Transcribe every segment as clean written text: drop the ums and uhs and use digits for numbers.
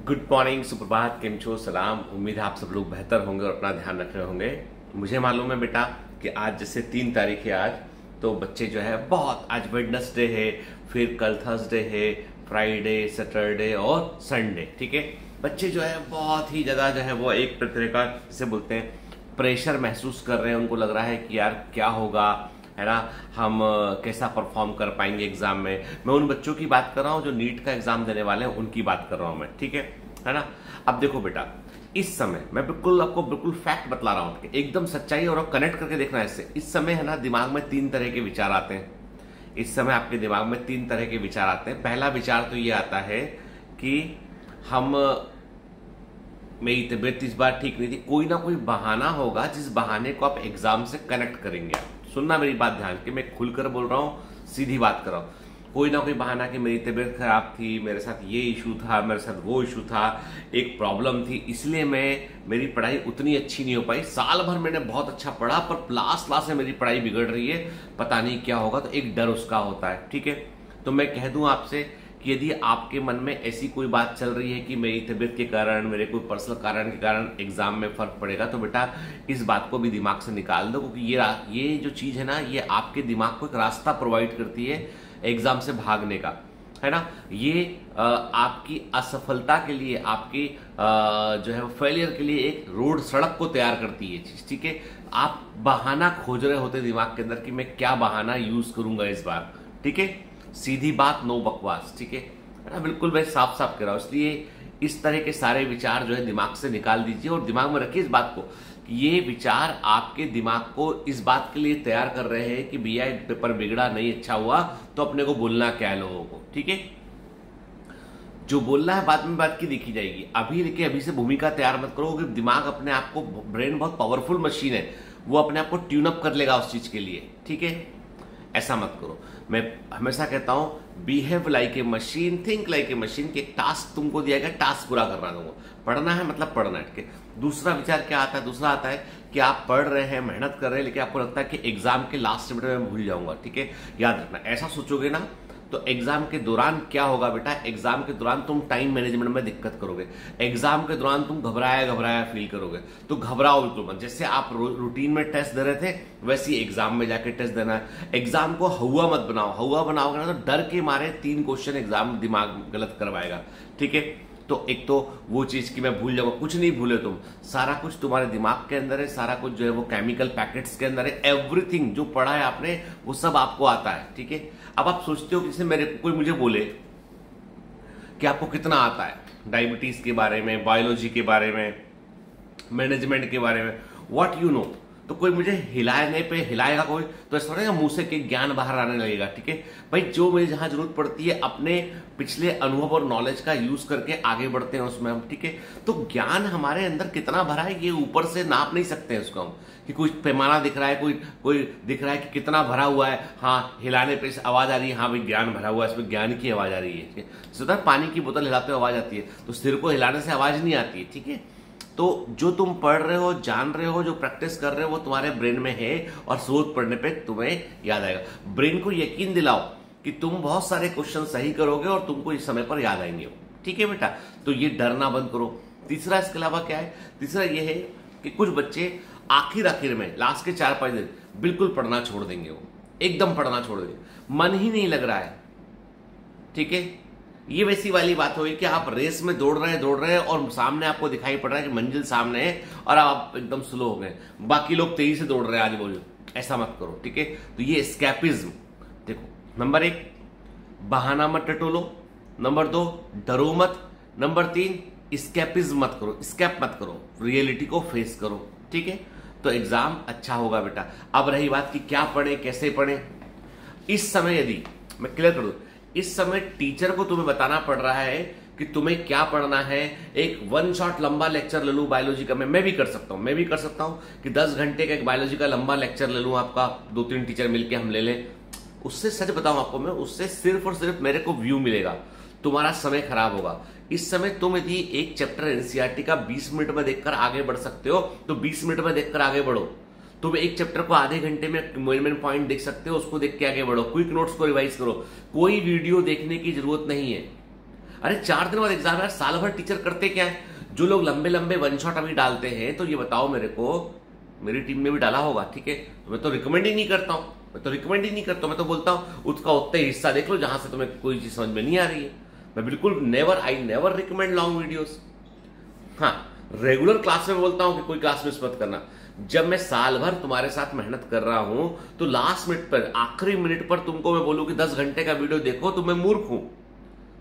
Good morning, सुप्रभात, केम छो, सलाम। उम्मीद है आप सब लोग बेहतर होंगे और अपना ध्यान रख रहे होंगे। मुझे मालूम है बेटा कि आज जैसे 3 तारीख है आज, तो बच्चे जो है बहुत, आज वेडनेसडे है, फिर कल थर्सडे है, फ्राइडे, सैटरडे और संडे, ठीक है। बच्चे जो है बहुत ही ज्यादा जो है वो एक तरह का जैसे बोलते हैं प्रेशर महसूस कर रहे हैं। उनको लग रहा है कि यार क्या होगा, है ना, हम कैसा परफॉर्म कर पाएंगे एग्जाम में। मैं उन बच्चों की बात कर रहा हूँ जो नीट का एग्जाम देने वाले हैं, उनकी बात कर रहा हूँ मैं, ठीक है ना। अब देखो बेटा, इस समय मैं आपको बिल्कुल फैक्ट बतला रहा हूँ, एकदम सच्चाई, और कनेक्ट करके देखना है इससे। इस समय है ना दिमाग में 3 तरह के विचार आते हैं। इस समय आपके दिमाग में 3 तरह के विचार आते हैं। पहला विचार तो ये आता है कि हम, मेरी तबीयत इस बार ठीक नहीं थी, कोई ना कोई बहाना होगा जिस बहाने को आप एग्जाम से कनेक्ट करेंगे। आप सुनना मेरी बात ध्यान के, मैं खुलकर बोल रहा हूं, सीधी बात कर रहा हूं। कोई ना कोई बहाना कि मेरी तबीयत खराब थी, मेरे साथ ये इशू था, मेरे साथ वो इशू था, एक प्रॉब्लम थी, इसलिए मेरी पढ़ाई उतनी अच्छी नहीं हो पाई। साल भर मैंने बहुत अच्छा पढ़ा, पर लास्ट में मेरी पढ़ाई बिगड़ रही है, पता नहीं क्या होगा। तो एक डर उसका होता है, ठीक है। तो मैं कह दूं आपसे कि यदि आपके मन में ऐसी कोई बात चल रही है कि मेरी तबीयत के कारण, मेरे कोई पर्सनल कारण के कारण एग्जाम में फर्क पड़ेगा, तो बेटा इस बात को भी दिमाग से निकाल दो, क्योंकि ये जो चीज है ना, ये आपके दिमाग को एक रास्ता प्रोवाइड करती है एग्जाम से भागने का, है ना। ये आपकी असफलता के लिए, आपकी जो है फेलियर के लिए एक रोड, सड़क को तैयार करती है चीज, ठीक है। आप बहाना खोज रहे होते दिमाग के अंदर कि मैं क्या बहाना यूज करूंगा इस बार, ठीक है। सीधी बात, नो बकवास, ठीक है ना, बिल्कुल मैं साफ साफ कह रहा हूं। इसलिए इस तरह के सारे विचार जो है दिमाग से निकाल दीजिए, और दिमाग में रखिए इस बात को कि ये विचार आपके दिमाग को इस बात के लिए तैयार कर रहे हैं कि भैया पेपर बिगड़ा नहीं, अच्छा हुआ, तो अपने को बोलना क्या है लोगों को, ठीक है। जो बोलना है बाद में बात की देखी जाएगी। अभी लेके अभी से भूमिका तैयार मत करो, क्योंकि दिमाग अपने आप को, ब्रेन बहुत पावरफुल मशीन है, वो अपने आप को ट्यून अप कर लेगा उस चीज के लिए, ठीक है। ऐसा मत करो। मैं हमेशा कहता हूं, behave like a machine, think like a machine. कि एक टास्क तुमको दिया गया, टास्क पूरा करना है तुमको, पढ़ना है मतलब पढ़ना है, ठीक है। दूसरा विचार क्या आता है? दूसरा आता है कि आप पढ़ रहे हैं, मेहनत कर रहे हैं, लेकिन आपको लगता है कि एग्जाम के लास्ट मिनट में मैं भूल जाऊंगा, ठीक है। याद रखना, ऐसा सोचोगे ना तो एग्जाम के दौरान क्या होगा बेटा, एग्जाम के दौरान तुम टाइम मैनेजमेंट में दिक्कत करोगे। एग्जाम के दौरान तुम घबराया फील करोगे। तो घबराओ बिल्कुल मत। जैसे आप रूटीन में टेस्ट दे रहे थे, वैसे ही एग्जाम में जाके टेस्ट देना है। एग्जाम को हुआ मत बनाओ। हुआ बनाओगे ना तो डर के मारे 3 क्वेश्चन एग्जाम दिमाग गलत करवाएगा, ठीक है। तो एक तो वो चीज की मैं भूल जाऊंगा, कुछ नहीं भूले तुम, सारा कुछ तुम्हारे दिमाग के अंदर है, सारा कुछ जो है वो केमिकल पैकेट्स के अंदर है। एवरीथिंग जो पढ़ा है आपने वो सब आपको आता है, ठीक है। अब आप सोचते हो कि जैसे मेरे कोई मुझे बोले कि आपको कितना आता है डायबिटीज के बारे में, बायोलॉजी के बारे में, मैनेजमेंट के बारे में, व्हाट यू नो, तो कोई मुझे हिलाने पे हिलाएगा कोई, तो ऐसा लगेगा मुंह से कि ज्ञान बाहर आने लगेगा, ठीक है भाई। जो मुझे जहां जरूरत पड़ती है अपने पिछले अनुभव और नॉलेज का यूज करके आगे बढ़ते हैं उसमें हम, ठीक है। तो ज्ञान हमारे अंदर कितना भरा है ये ऊपर से नाप नहीं सकते हैं उसको हम, कि कुछ पैमाना दिख रहा है, कोई दिख रहा है कि कितना भरा हुआ है। हाँ, हिलाने पे आवाज आ रही है, हाँ भाई ज्ञान भरा हुआ है, इसमें ज्ञान की आवाज आ रही है, ठीक है। सीधा पानी की बोतल हिलाते हुए आवाज आती है, तो सिर को हिलाने से आवाज नहीं आती है, ठीक है। तो जो तुम पढ़ रहे हो, जान रहे हो, जो प्रैक्टिस कर रहे हो, वो तुम्हारे ब्रेन में है, और जरूरत पड़ने पे तुम्हें याद आएगा। ब्रेन को यकीन दिलाओ कि तुम बहुत सारे क्वेश्चन सही करोगे और तुमको इस समय पर याद आएंगे, ठीक है बेटा। तो ये डरना बंद करो। तीसरा इसके अलावा क्या है? तीसरा ये है कि कुछ बच्चे आखिर में लास्ट के 4-5 दिन बिल्कुल पढ़ना छोड़ देंगे, वो एकदम पढ़ना छोड़ देंगे, मन ही नहीं लग रहा है, ठीक है। ये वैसी वाली बात होगी कि आप रेस में दौड़ रहे हैं और सामने आपको दिखाई पड़ रहा है कि मंजिल सामने है, और आप एकदम स्लो हो गए, बाकी लोग तेजी से दौड़ रहे हैं, आज बोलो। ऐसा मत करो, ठीक है। तो ये एस्केपिज्म, देखो, नंबर 1 बहाना मत टटोलो, नंबर 2 डरो मत, नंबर 3 एस्केपिज्म मत करो, स्केप मत करो, रियलिटी को फेस करो, ठीक है। तो एग्जाम अच्छा होगा बेटा। अब रही बात कि क्या पढ़े, कैसे पढ़े। इस समय यदि मैं क्लियर कर दूं, इस समय टीचर को तुम्हें बताना पड़ रहा है कि तुम्हें क्या पढ़ना है। एक 1 शॉट लंबा लेक्चर ले लूं बायोलॉजी का, मैं भी कर सकता हूं कि 10 घंटे का एक बायोलॉजी का लंबा लेक्चर ले लूं, आपका 2-3 टीचर मिलके हम ले लें। उससे सच बताऊं आपको मैं, उससे सिर्फ और सिर्फ मेरे को व्यू मिलेगा, तुम्हारा समय खराब होगा। इस समय तुम यदि एक चैप्टर एनसीईआरटी का 20 मिनट में देखकर आगे बढ़ सकते हो, तो 20 मिनट में देखकर आगे बढ़ो। तुम एक चैप्टर को आधे घंटे में मेन पॉइंट देख सकते हो, उसको देख के आगे बढ़ो। क्विक नोट्स को रिवाइज करो। कोई वीडियो देखने की जरूरत नहीं है। अरे 4 दिन बाद एग्जाम है, साल भर टीचर करते क्या है? जो लोग लंबे लंबे वन शॉट अभी डालते हैं, तो ये बताओ मेरे को, मेरी टीम में भी डाला होगा, ठीक है, तो मैं तो रिकमेंड ही नहीं करता हूं, मैं तो बोलता हूं उसका उतना ही हिस्सा देख लो जहां से तुम्हें कोई चीज समझ में नहीं आ रही है। मैं बिल्कुल I never recommend long videos. हाँ, रेगुलर क्लास में बोलता हूं कि कोई क्लास मिस मत करना। जब मैं साल भर तुम्हारे साथ मेहनत कर रहा हूं, तो लास्ट मिनट पर, आखिरी मिनट पर तुमको मैं बोलूं कि 10 घंटे का वीडियो देखो, तो मैं मूर्ख हूं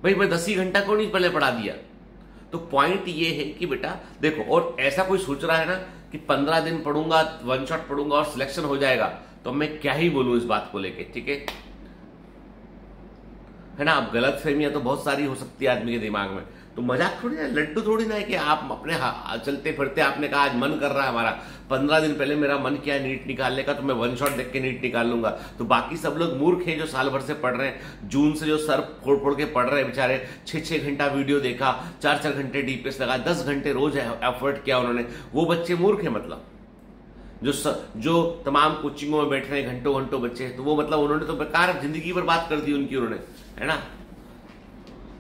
भाई। मैं 10 ही घंटा को नहीं पहले पढ़ा दिया। तो पॉइंट ये है कि बेटा देखो, और ऐसा कोई सोच रहा है ना कि 15 दिन पढ़ूंगा, वन शॉट पढ़ूंगा और सिलेक्शन हो जाएगा, तो मैं क्या ही बोलूं इस बात को लेके, ठीक है ना। अब गलत फहमियां तो बहुत सारी हो सकती है आदमी के दिमाग में, तो मजाक थोड़ी ना, लड्डू थोड़ी ना है कि आप अपने चलते फिरते आपने कहा आज मन कर रहा है हमारा, 15 दिन पहले मेरा मन किया है नीट निकालने का, तो मैं वन शॉट देख के नीट निकाल लूंगा। तो बाकी सब लोग मूर्ख हैं जो साल भर से पढ़ रहे हैं, जून से जो सर फोड़ फोड़ के पढ़ रहे हैं बेचारे, 6-6 घंटा वीडियो देखा, 4-4 घंटे डीपीएस लगा, 10 घंटे रोज एफर्ट किया उन्होंने, वो बच्चे मूर्ख है। मतलब जो तमाम कोचिंगों में बैठ रहे हैं घंटों घंटों बच्चे, तो वो मतलब उन्होंने तो बेकार जिंदगी बर्बाद कर दी उनकी, उन्होंने, है ना।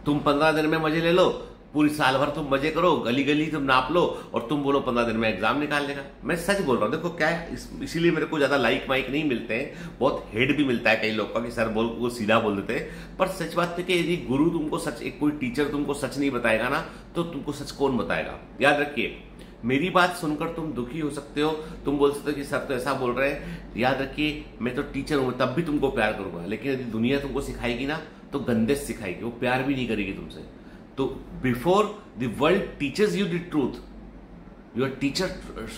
तुम 15 दिन में मजे ले लो, पूरी साल भर तुम मजे करो, गली गली तुम नाप लो, और तुम बोलो 15 दिन में एग्जाम निकाल लेगा। मैं सच बोल रहा हूं। देखो क्या है, इसीलिए मेरे को ज्यादा लाइक माइक नहीं मिलते हैं, बहुत हेड भी मिलता है कई लोग का कि सर वो सीधा बोल देते हैं। पर सच बात है कि यदि गुरु तुमको सच, एक कोई टीचर तुमको सच नहीं बताएगा ना, तो तुमको सच कौन बताएगा। याद रखिए, मेरी बात सुनकर तुम दुखी हो सकते हो, तुम बोल सकते हो कि सर तो ऐसा बोल रहे हैं। याद रखिए, मैं तो टीचर हूं, तब भी तुमको प्यार करूंगा, लेकिन यदि दुनिया तुमको सिखाएगी ना, तो गंदे सिखाएगी, वो प्यार भी नहीं करेगी तुमसे। तो before the world teachers you the truth, your teacher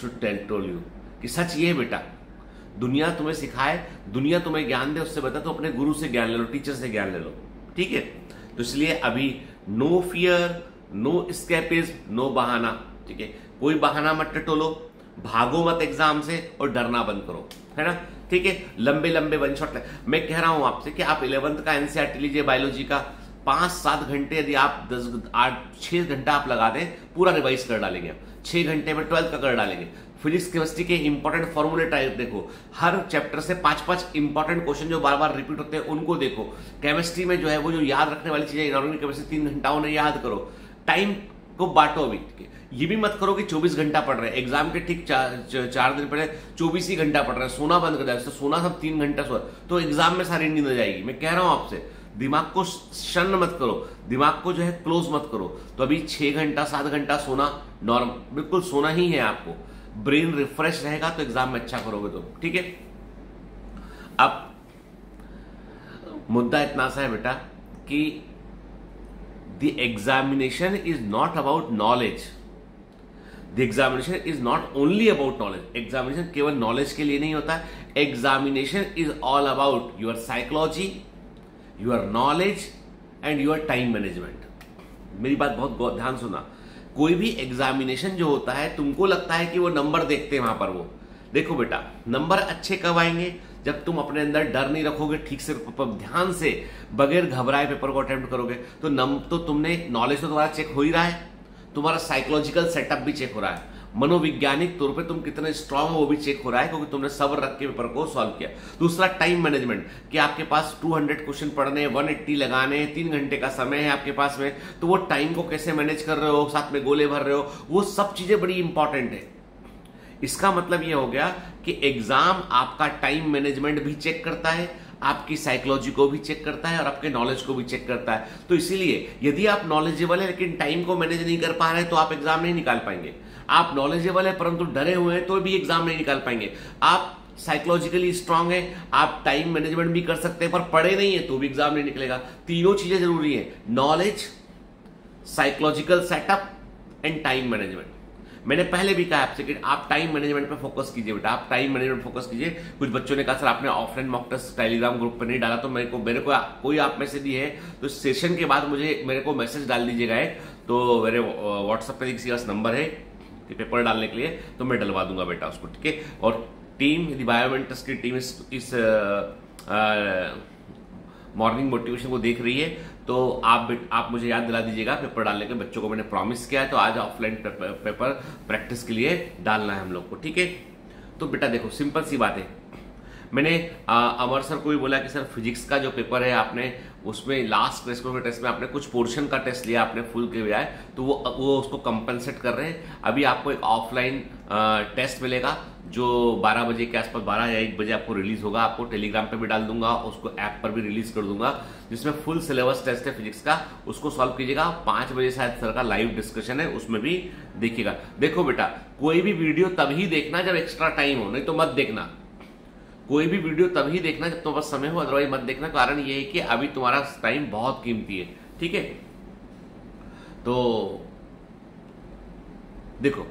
should tell you कि सच ये है बेटा। दुनिया तुम्हें सिखाए, दुनिया तुम्हें ज्ञान दे, उससे बता तो अपने गुरु से ज्ञान ले लो, टीचर से ज्ञान ले लो, ठीक है। तो इसलिए अभी no fear, no escapism, no बहाना, ठीक है। कोई बहाना मत टटोलो, भागो मत एग्जाम से, और डरना बंद करो, है ना, ठीक है। लंबे लंबे वन शॉट, मैं कह रहा हूं आपसे कि आप 11th का एनसीईआरटी लीजिए, बायोलॉजी का 5-7 घंटे, यदि आप 6 घंटा आप लगा दें, पूरा रिवाइज कर डालेंगे। 6 घंटे में 12th का कर डालेंगे। फिजिक्स केमिस्ट्री के इंपॉर्टेंट फॉर्मूले टाइप देखो, हर चैप्टर से 5-5 इंपॉर्टेंट क्वेश्चन जो बार बार रिपीट होते हैं उनको देखो। केमिस्ट्री में जो है वो जो याद रखने वाली चीजें, इनऑर्गेनिक केमिस्ट्री 3 घंटा उन्हें याद करो। टाइम को बांटो अभी, ये भी मत करो कि 24 घंटा पढ़ रहे हैं, एग्जाम के ठीक 4 दिन पहले 24 ही घंटा पढ़ रहे हैं, सोना बंद कर दिया। सोना सब 3 घंटा सो, तो एग्जाम में सारी नींद आ जाएगी। मैं कह रहा हूं आपसे, दिमाग को शन मत करो, दिमाग को जो है क्लोज मत करो। तो अभी 6 घंटा 7 घंटा सोना नॉर्मल, बिल्कुल सोना ही है आपको। ब्रेन रिफ्रेश रहेगा तो एग्जाम में अच्छा करोगे तुम, ठीक है। अब मुद्दा इतना सा है बेटा कि the examination is not about knowledge, the examination is not only about knowledge. Examination केवल नॉलेज के लिए नहीं होता, examination is all about your psychology, your knowledge and your time management. मेरी बात बहुत ध्यान सुना। कोई भी एग्जामिनेशन जो होता है, तुमको लगता है कि वो नंबर देखते हैं वहां पर, वो देखो बेटा, नंबर अच्छे कब आएंगे? जब तुम अपने अंदर डर नहीं रखोगे, ठीक से ध्यान से बगैर घबराए पेपर को अटेम्प्ट करोगे, तो तुमने नॉलेज तो तुम्हारा चेक हो ही रहा है, तुम्हारा साइकोलॉजिकल सेटअप भी चेक हो रहा है, मनोवैज्ञानिक तौर पे तुम कितने स्ट्रांग हो वो भी चेक हो रहा है, क्योंकि तुमने सब्र रख के पेपर को सॉल्व किया। दूसरा टाइम मैनेजमेंट, कि आपके पास 200 क्वेश्चन पढ़ने, 180 लगाने, 3 घंटे का समय है आपके पास में, तो वो टाइम को कैसे मैनेज कर रहे हो, साथ में गोले भर रहे हो, वो सब चीजें बड़ी इंपॉर्टेंट है। इसका मतलब ये हो गया कि एग्जाम आपका टाइम मैनेजमेंट भी चेक करता है, आपकी साइकोलॉजी को भी चेक करता है, और आपके नॉलेज को भी चेक करता है। तो इसीलिए यदि आप नॉलेजेबल है लेकिन टाइम को मैनेज नहीं कर पा रहे हैं, तो आप एग्जाम नहीं निकाल पाएंगे। आप नॉलेजेबल है परंतु डरे हुए हैं, तो भी एग्जाम नहीं निकाल पाएंगे। आप साइकोलॉजिकली स्ट्रांग है, आप टाइम मैनेजमेंट भी कर सकते हैं, पर पढ़े नहीं है तो भी एग्जाम नहीं निकलेगा। तीनों चीजें जरूरी है, knowledge, psychological setup and time management. मैंने पहले भी कहा आपसे कि आप टाइम मैनेजमेंट पे फोकस कीजिए बेटा, आप टाइम मैनेजमेंट फोकस कीजिए। कुछ बच्चों ने कहा सर आपने offline mock test Telegram group पे नहीं डाला, तो मेरे को कोई आप मैसेज दिए है तो सेशन के बाद मेरे को मैसेज डाल दीजिएगा एक, तो मेरे व्हाट्सएप पे किसी का नंबर है कि पेपर डालने के लिए, तो मैं डलवा दूंगा बेटा उसको, ठीक है। और टीम, यदि बायोमेंटस की टीम इस मॉर्निंग मोटिवेशन को देख रही है, तो आप मुझे याद दिला दीजिएगा पेपर डालने के। बच्चों को मैंने प्रॉमिस किया है, तो आज ऑफलाइन पेपर प्रैक्टिस के लिए डालना है हम लोग को, ठीक है। तो बेटा देखो, सिंपल सी बात है, मैंने अमर सर को भी बोला कि सर फिजिक्स का जो पेपर है आपने उसमें लास्ट रेस्पिरेटरी टेस्ट में आपने कुछ पोर्शन का टेस्ट लिया आपने फुल के बजाय, तो वो उसको कंपनसेट कर रहे हैं। अभी आपको एक ऑफलाइन टेस्ट मिलेगा जो 12 बजे के आसपास, 12 या 1 बजे आपको रिलीज होगा। आपको टेलीग्राम पे भी डाल दूंगा, उसको ऐप पर भी रिलीज कर दूंगा, जिसमें फुल सिलेबस टेस्ट है फिजिक्स का, उसको सॉल्व कीजिएगा। 5 बजे शायद सर का लाइव डिस्कशन है, उसमें भी देखिएगा। देखो बेटा, कोई भी वीडियो तभी देखना जब एक्स्ट्रा टाइम हो, नहीं तो मत देखना। कोई भी वीडियो तभी देखना जब तुम्हारे पास समय हो, अदरवाइज मत देखना। कारण ये है कि अभी तुम्हारा टाइम बहुत कीमती है, ठीक है। तो देखो,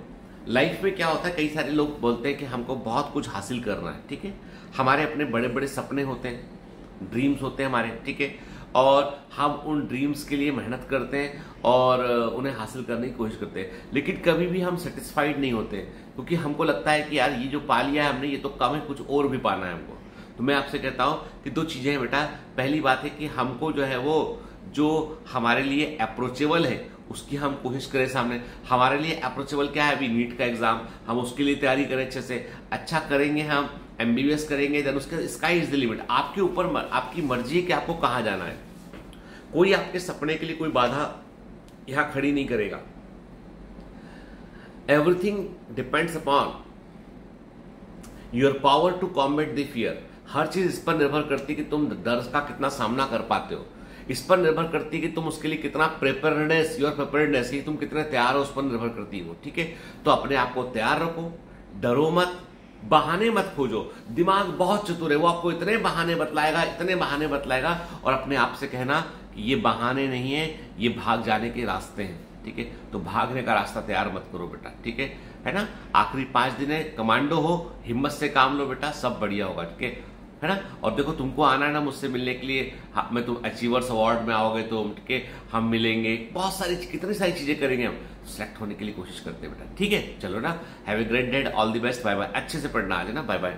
लाइफ में क्या होता है, कई सारे लोग बोलते हैं कि हमको बहुत कुछ हासिल करना है, ठीक है। हमारे अपने बड़े बड़े सपने होते हैं, ड्रीम्स होते हैं हमारे, ठीक है। और हम उन ड्रीम्स के लिए मेहनत करते हैं और उन्हें हासिल करने की कोशिश करते हैं, लेकिन कभी भी हम सेटिस्फाइड नहीं होते, क्योंकि हमको लगता है कि यार ये जो पा लिया है हमने, ये तो कम है, कुछ और भी पाना है हमको। तो मैं आपसे कहता हूं कि 2 चीजें हैं बेटा। पहली बात है कि हमको जो है वो जो हमारे लिए अप्रोचेबल है उसकी हम कोशिश करें सामने। हमारे लिए अप्रोचेबल क्या है, अभी नीट का एग्जाम, हम उसके लिए तैयारी करें अच्छे से, अच्छा करेंगे, हम एमबीबीएस करेंगे, देन उसके स्काई इज द लिमिट। आपके ऊपर आपकी मर्जी है कि आपको कहां जाना है। कोई आपके सपने के लिए कोई बाधा यहां खड़ी नहीं करेगा। Everything depends upon your power to combat the fear. हर चीज इस पर निर्भर करती है कि तुम डर का कितना सामना कर पाते हो। इस पर निर्भर करती है कि तुम उसके लिए कितना प्रिपेयर्डनेस, योर प्रिपेयर्डनेस, तुम कितने तैयार हो, उस पर निर्भर करती हो, ठीक है। तो अपने आप को तैयार रखो, डरो मत, बहाने मत खोजो। दिमाग बहुत चतुर है, वो आपको इतने बहाने बतलाएगा, इतने बहाने बतलाएगा, और अपने आप से कहना कि ये बहाने नहीं है, ये भाग जाने के रास्ते हैं, ठीक है। तो भागने का रास्ता तैयार मत करो बेटा, ठीक है ना। आखिरी 5 दिन है, कमांडो हो, हिम्मत से काम लो बेटा, सब बढ़िया होगा, ठीक है ना। और देखो, तुमको आना है ना मुझसे मिलने के लिए, मैं तुम अचीवर्स अवार्ड में आओगे तो ठीक है, हम मिलेंगे, बहुत सारी कितनी सारी चीजें करेंगे, हम सिलेक्ट होने के लिए कोशिश करते हैं बेटा, ठीक है। चलो ना, have a great day, all the best, bye bye. अच्छे से पढ़ना आज है ना, बाय बाय।